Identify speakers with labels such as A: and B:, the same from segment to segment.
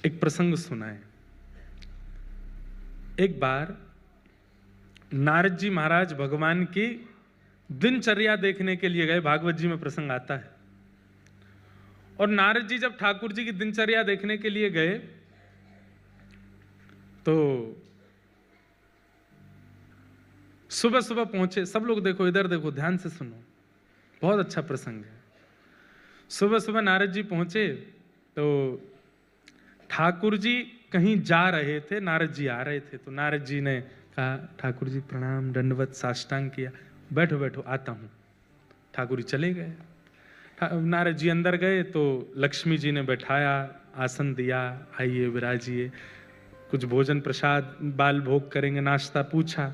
A: एक प्रसंग सुना है। एक बार नारद जी महाराज भगवान की दिनचर्या देखने के लिए गए। भागवत जी में प्रसंग आता है। और नारद जी जब ठाकुर जी की दिनचर्या देखने के लिए गए तो सुबह सुबह पहुंचे। सब लोग देखो, इधर देखो, ध्यान से सुनो, बहुत अच्छा प्रसंग है। सुबह सुबह नारद जी पहुंचे तो ठाकुर जी कहीं जा रहे थे, नारद जी आ रहे थे। तो नारद जी ने कहा, ठाकुर जी प्रणाम, दंडवत साष्टांग किया, बैठो बैठो आता हूं। ठाकुर जी चले गए। नारद जी अंदर गए तो लक्ष्मी जी ने बैठाया, आसन दिया, आइए विराजिए, कुछ भोजन प्रसाद बाल भोग करेंगे, नाश्ता पूछा।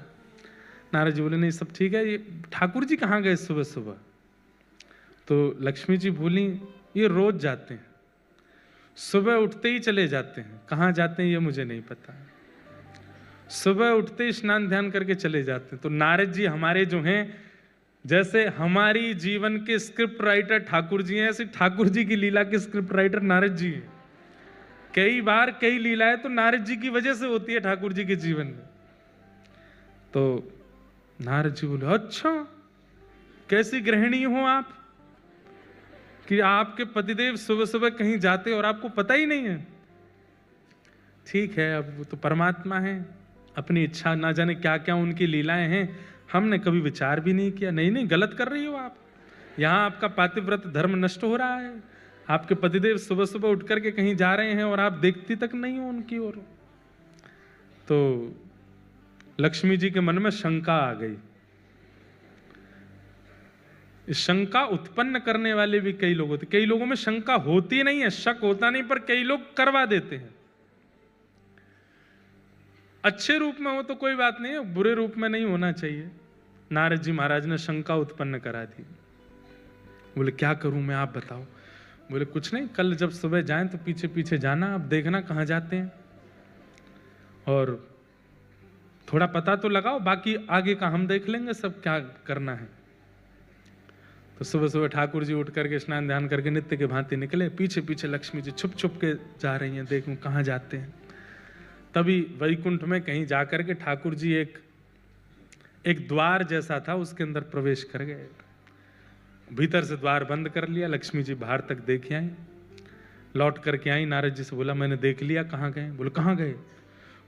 A: नारद जी बोले नहीं सब ठीक है। ये ठाकुर जी कहाँ गए सुबह सुबह? तो लक्ष्मी जी बोली ये रोज जाते हैं, सुबह उठते ही चले जाते हैं। कहाँ जाते हैं ये मुझे नहीं पता, सुबह उठते ही स्नान ध्यान करके चले जाते हैं। तो नारद जी हमारे जो हैं, जैसे हमारी जीवन के स्क्रिप्ट राइटर ठाकुर जी हैं, ऐसे ठाकुर जी की लीला के स्क्रिप्ट राइटर नारद जी हैं। कई बार कई लीलाएं तो नारद जी की वजह से होती है ठाकुर जी के जीवन में। तो नारद जी बोले अच्छा कैसी गृहिणी हो आप कि आपके पतिदेव सुबह सुबह कहीं जाते और आपको पता ही नहीं है। ठीक है, अब वो तो परमात्मा है, अपनी इच्छा, ना जाने क्या क्या उनकी लीलाएं हैं, हमने कभी विचार भी नहीं किया। नहीं नहीं, गलत कर रही हो आप, यहाँ आपका पातिव्रत धर्म नष्ट हो रहा है। आपके पतिदेव सुबह सुबह उठ करके कहीं जा रहे हैं और आप देखती तक नहीं हो उनकी ओर। तो लक्ष्मी जी के मन में शंका आ गई। शंका उत्पन्न करने वाले भी कई लोग होते। कई लोगों में शंका होती नहीं है, शक होता नहीं, पर कई लोग करवा देते हैं। अच्छे रूप में हो तो कोई बात नहीं है, बुरे रूप में नहीं होना चाहिए। नारद जी महाराज ने शंका उत्पन्न करा दी। बोले क्या करूं मैं, आप बताओ। बोले कुछ नहीं, कल जब सुबह जाएं तो पीछे पीछे जाना, आप देखना कहां जाते हैं और थोड़ा पता तो लगाओ, बाकी आगे का हम देख लेंगे सब क्या करना है। तो सुबह सुबह ठाकुर जी उठ करके स्नान ध्यान करके नित्य के भांति निकले। पीछे पीछे लक्ष्मी जी छुप छुप के जा रही हैं, देखूं कहां जाते हैं। तभी वैकुंठ में कहीं जाकर के ठाकुर जी एक द्वार जैसा था, उसके अंदर प्रवेश कर गए। भीतर से द्वार बंद कर लिया। लक्ष्मी जी बाहर तक देख आई, लौट करके आई। नारद जी से बोला मैंने देख लिया, कहाँ गए? बोले कहाँ गए?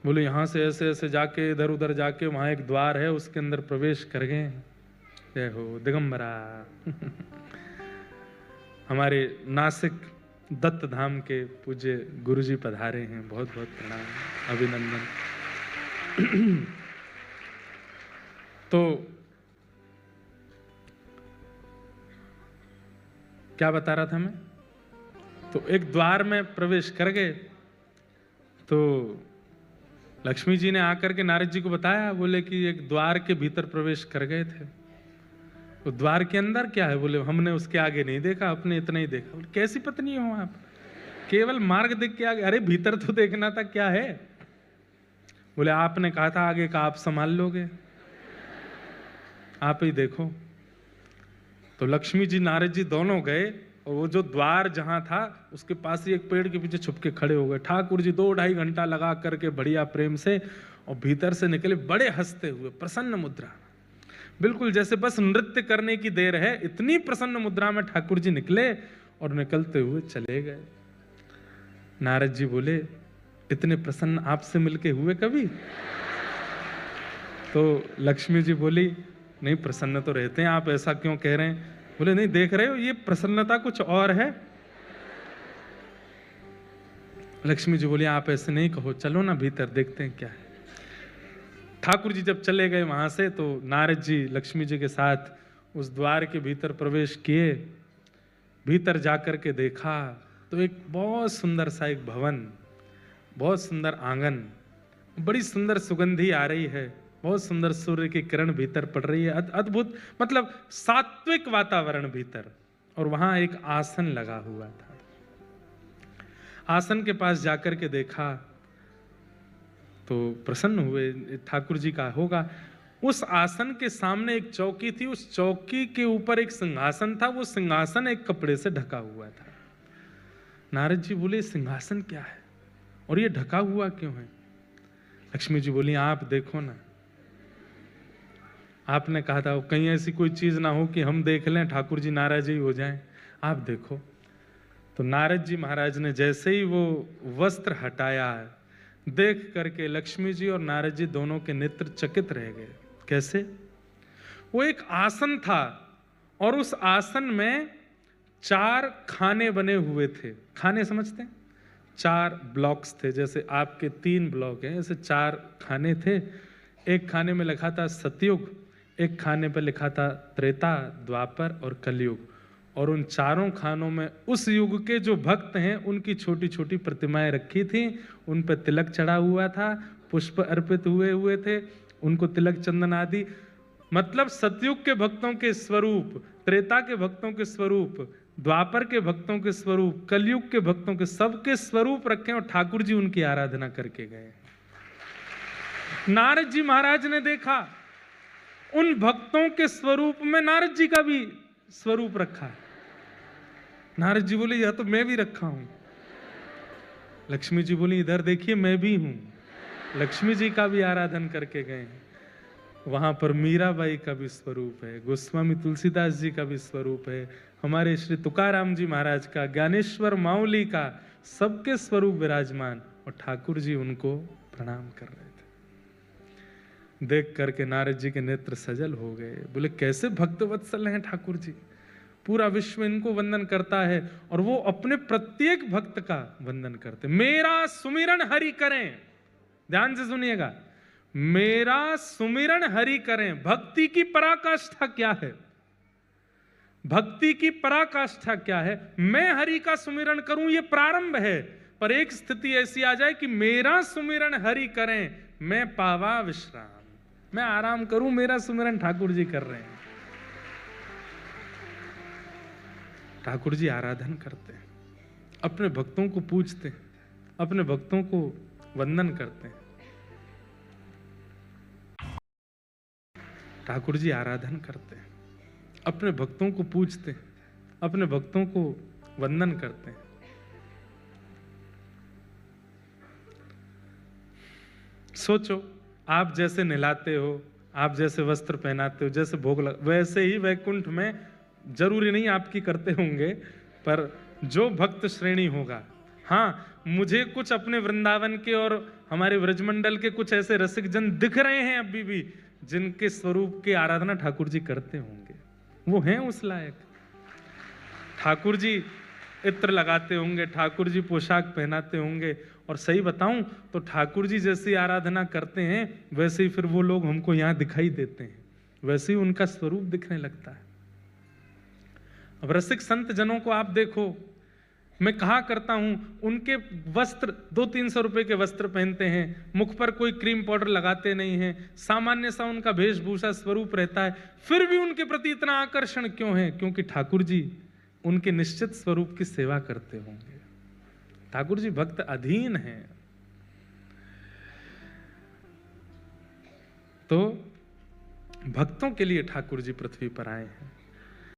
A: बोले यहाँ से ऐसे ऐसे जाके इधर उधर जाके वहाँ एक द्वार है, उसके अंदर प्रवेश कर गए। जय हो दिगंबरा। हमारे नासिक दत्त धाम के पूज्य गुरु जी पधारे हैं, बहुत बहुत प्रणाम, अभिनंदन। तो क्या बता रहा था मैं? तो एक द्वार में प्रवेश कर गए। तो लक्ष्मी जी ने आकर के नारद जी को बताया, बोले कि एक द्वार के भीतर प्रवेश कर गए थे। तो द्वार के अंदर क्या है? बोले हमने उसके आगे नहीं देखा, अपने इतना ही देखा। बोले कैसी पत्नी हो आप, केवल मार्ग देख के आगे? अरे भीतर तो देखना था क्या है। बोले आपने कहा था आगे का आप संभाल लोगे, आप ही देखो। तो लक्ष्मी जी नारद जी दोनों गए और वो जो द्वार जहां था उसके पास ही एक पेड़ के पीछे छुप के खड़े हो गए। ठाकुर जी 2-2.5 घंटा लगा करके बढ़िया प्रेम से, और भीतर से निकले बड़े हंसते हुए, प्रसन्न मुद्रा, बिल्कुल जैसे बस नृत्य करने की देर है, इतनी प्रसन्न मुद्रा में ठाकुर जी निकले और निकलते हुए चले गए। नारद जी बोले इतने प्रसन्न आपसे मिलके हुए कभी? तो लक्ष्मी जी बोली नहीं, प्रसन्न तो रहते हैं, आप ऐसा क्यों कह रहे हैं? बोले नहीं, देख रहे हो ये प्रसन्नता कुछ और है। लक्ष्मी जी बोली आप ऐसे नहीं कहो, चलो ना भीतर देखते हैं क्या है। ठाकुर जी जब चले गए वहां से, तो नारद जी लक्ष्मी जी के साथ उस द्वार के भीतर प्रवेश किए। भीतर जाकर के देखा तो एक बहुत सुंदर सा एक भवन, बहुत सुंदर आंगन, बड़ी सुंदर सुगंधी आ रही है, बहुत सुंदर सूर्य की किरण भीतर पड़ रही है, अद्भुत, मतलब सात्विक वातावरण भीतर। और वहां एक आसन लगा हुआ था। आसन के पास जाकर के देखा तो प्रसन्न हुए, ठाकुर जी का होगा। उस आसन के सामने एक चौकी थी, उस चौकी के ऊपर एक सिंहासन था, वो सिंहासन एक कपड़े से ढका हुआ था। नारद जी बोले सिंहासन क्या है? और ये ढका हुआ क्यों है? लक्ष्मी जी बोली, आप देखो ना, आपने कहा था कहीं ऐसी कोई चीज ना हो कि हम देख लें ठाकुर जी नाराज ही हो जाएं, आप देखो। तो नारद जी महाराज ने जैसे ही वो वस्त्र हटाया, देख करके लक्ष्मी जी और नारद जी दोनों के नेत्र चकित रह गए। कैसे? वो एक आसन था और उस आसन में 4 खाने बने हुए थे। खाने समझते हैं? 4 ब्लॉक्स थे, जैसे आपके 3 ब्लॉक हैं, ऐसे 4 खाने थे। एक खाने में लिखा था सतयुग, एक खाने पर लिखा था त्रेता, द्वापर और कलयुग। और उन चारों खानों में उस युग के जो भक्त हैं उनकी छोटी छोटी प्रतिमाएं रखी थी, उन पर तिलक चढ़ा हुआ था, पुष्प अर्पित हुए थे, उनको तिलक चंदन आदि, मतलब सतयुग के भक्तों के स्वरूप, त्रेता के भक्तों के स्वरूप, द्वापर के भक्तों के स्वरूप, कलयुग के भक्तों के, सबके स्वरूप रखे और ठाकुर जी उनकी आराधना करके गए। नारद जी महाराज ने देखा उन भक्तों के स्वरूप में नारद जी का भी स्वरूप रखा है। नारद जी बोले, यह तो मैं भी रखा हूं। लक्ष्मी जी बोली, इधर देखिए मैं भी हूं। लक्ष्मी जी का भी आराधन करके गए। वहां पर मीराबाई का भी स्वरूप है, गोस्वामी तुलसीदास जी का भी स्वरूप है, हमारे श्री तुकाराम जी महाराज का, ज्ञानेश्वर माउली का, सबके स्वरूप विराजमान, और ठाकुर जी उनको प्रणाम कर रहे थे। देख करके नारद जी के नेत्र सजल हो गए। बोले, कैसे भक्त वत्सल हैं ठाकुर जी, पूरा विश्व इनको वंदन करता है और वो अपने प्रत्येक भक्त का वंदन करते। मेरा सुमिरन हरि करें, ध्यान से सुनिएगा, मेरा सुमिरन हरि करें। भक्ति की पराकाष्ठा क्या है? भक्ति की पराकाष्ठा क्या है? मैं हरि का सुमिरन करूं, ये प्रारंभ है, पर एक स्थिति ऐसी आ जाए कि मेरा सुमिरन हरि करें, मैं पावा विश्राम, मैं आराम करूं, मेरा सुमिरन ठाकुर जी कर रहे हैं। ठाकुर जी आराधन करते हैं, अपने भक्तों को पूजते हैं, अपने भक्तों को वंदन करते हैं। ठाकुर जी आराधन करते हैं, अपने भक्तों को पूजते हैं, अपने भक्तों को वंदन करते हैं। सोचो, आप जैसे नहलाते हो, आप जैसे वस्त्र पहनाते हो, जैसे भोग वैसे ही वैकुंठ में, जरूरी नहीं आपकी करते होंगे, पर जो भक्त श्रेणी होगा, हाँ, मुझे कुछ अपने वृंदावन के और हमारे व्रजमंडल के कुछ ऐसे रसिक जन दिख रहे हैं अभी भी, जिनके स्वरूप की आराधना ठाकुर जी करते होंगे, वो हैं उस लायक। ठाकुर जी इत्र लगाते होंगे, ठाकुर जी पोशाक पहनाते होंगे, और सही बताऊं तो ठाकुर जी जैसी आराधना करते हैं वैसे ही फिर वो लोग हमको यहाँ दिखाई देते हैं, वैसे ही उनका स्वरूप दिखने लगता है। अब रसिक संत जनों को आप देखो, मैं कहा करता हूं, उनके वस्त्र 200-300 रुपए के वस्त्र पहनते हैं, मुख पर कोई क्रीम पाउडर लगाते नहीं हैं, सामान्य सा उनका वेशभूषा स्वरूप रहता है, फिर भी उनके प्रति इतना आकर्षण क्यों है? क्योंकि ठाकुर जी उनके निश्चित स्वरूप की सेवा करते होंगे। ठाकुर जी भक्त अधीन हैं। तो भक्तों के लिए ठाकुर जी पृथ्वी पर आए हैं।